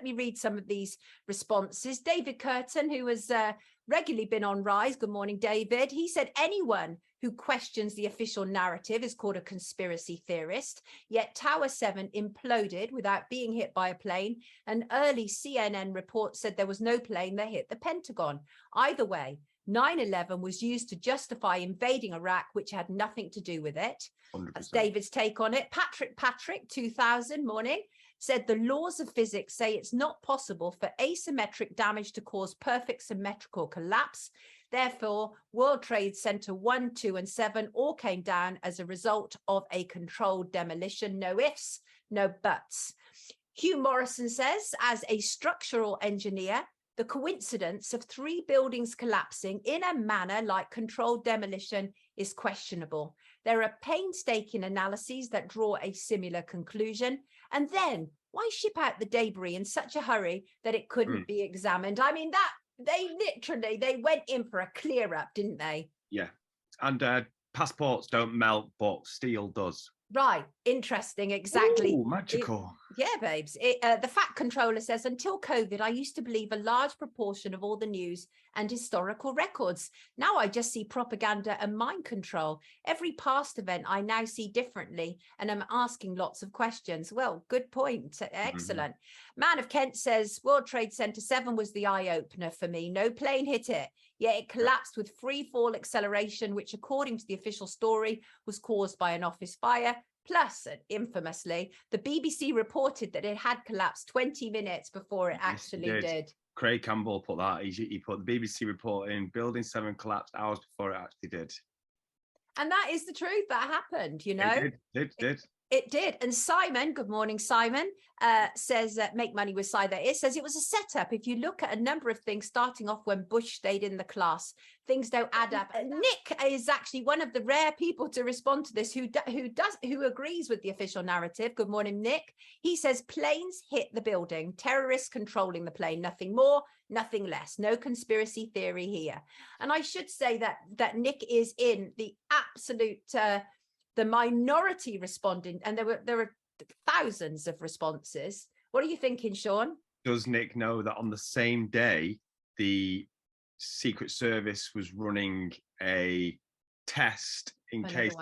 me read some of these responses. David Curtin, who has regularly been on Rise. Good morning, David. He said anyone who questions the official narrative is called a conspiracy theorist. Yet Tower 7 imploded without being hit by a plane. An early CNN report said there was no plane that hit the Pentagon. Either way, 9/11 was used to justify invading Iraq, which had nothing to do with it. 100%. That's David's take on it. Patrick 2000, morning, said the laws of physics say it's not possible for asymmetric damage to cause perfect symmetrical collapse. Therefore, World Trade Center 1, 2, and 7 all came down as a result of a controlled demolition. No ifs, no buts. Hugh Morrison says, as a structural engineer, the coincidence of 3 buildings collapsing in a manner like controlled demolition is questionable. There are painstaking analyses that draw a similar conclusion. And then why ship out the debris in such a hurry that it couldn't be examined? I mean, that they went in for a clear up, didn't they? Yeah. And passports don't melt, but steel does. Right. Interesting. Exactly. Ooh, magical. Yeah, babes. The fact controller says, until COVID, I used to believe a large proportion of all the news and historical records. Now I just see propaganda and mind control. Every past event I now see differently, and I'm asking lots of questions. Well, good point. Excellent. Man of Kent says, World Trade Center 7 was the eye-opener for me. No plane hit it. Yet it collapsed with free fall acceleration, which according to the official story was caused by an office fire. Plus, infamously, the BBC reported that it had collapsed 20 minutes before it actually did. Craig Campbell put that. He put the BBC report in, Building 7 collapsed hours before it actually did. And that is the truth. That happened, you know. It did. It did. And Simon, good morning, Simon, says, make money with Cy. It says it was a setup. If you look at a number of things, starting off when Bush stayed in the class, things don't add up. Nick is actually one of the rare people to respond to this who agrees with the official narrative. Good morning, Nick. He says planes hit the building, terrorists controlling the plane, nothing more, nothing less. No conspiracy theory here. And I should say that Nick is in the absolute the minority responding, and there were thousands of responses. What are you thinking, Sean? Does Nick know that on the same day, the Secret Service was running a test in case,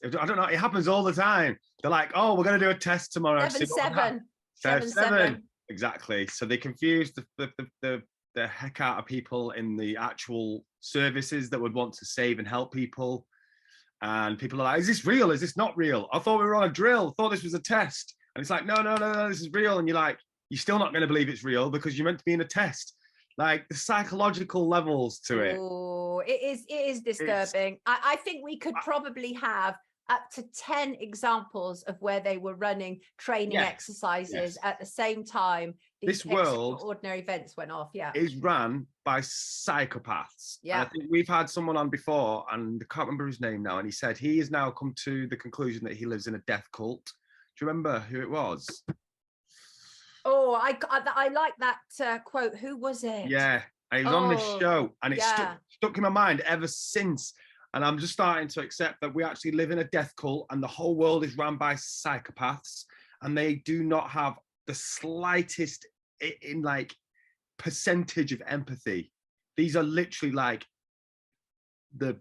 I don't know, it happens all the time. They're like, oh, we're going to do a test tomorrow. 7-7. Exactly. So they confused the heck out of people in the actual services that would want to save and help people. And people are like, is this real? Is this not real? I thought we were on a drill. I thought this was a test. And it's like, no, this is real. And you're like, you're still not going to believe it's real because you're meant to be in a test. Like the psychological levels to it. Oh, it is disturbing. I think we could probably have up to 10 examples of where they were running training exercises at the same time. This world, extraordinary events went off. Yeah, is ran by psychopaths. Yeah, and I think we've had someone on before, and I can't remember his name now. And he said he has now come to the conclusion that he lives in a death cult. Do you remember who it was? Oh, I like that quote. Who was it? Yeah, and he was on this show, and it stuck in my mind ever since. And I'm just starting to accept that we actually live in a death cult, and the whole world is run by psychopaths, and they do not have the slightest in like percentage of empathy. These are literally like the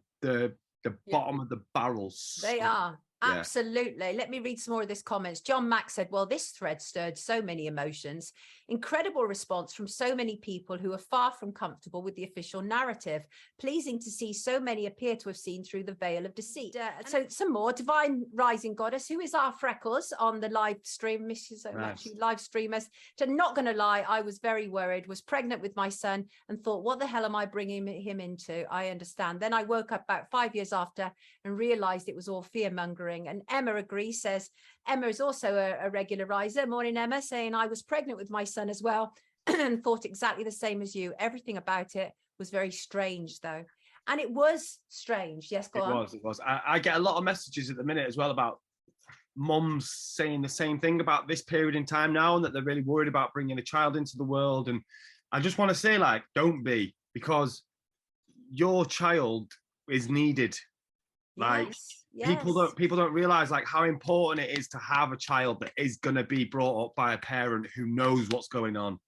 bottom of the barrels. They are. Absolutely. Let me read some more of this comments. John Mack said, well, this thread stirred so many emotions. Incredible response from so many people who are far from comfortable with the official narrative. Pleasing to see so many appear to have seen through the veil of deceit. So some more. Divine Rising Goddess, who is our Freckles on the live stream. Miss you so much, you live streamers. So not going to lie, I was very worried, was pregnant with my son and thought, what the hell am I bringing him into? I understand. Then I woke up about 5 years after and realized it was all fear mongering. And Emma agrees, says Emma is also a regular riser. Morning, Emma, saying I was pregnant with my son as well and thought exactly the same as you. Everything about it was very strange, though. And it was strange. Yes, go on. It was. I get a lot of messages at the minute as well about mums saying the same thing about this period in time now, and that they're really worried about bringing a child into the world. And I just want to say, like, don't be, because your child is needed. Like, Yes. People don't realize like how important it is to have a child that is going to be brought up by a parent who knows what's going on.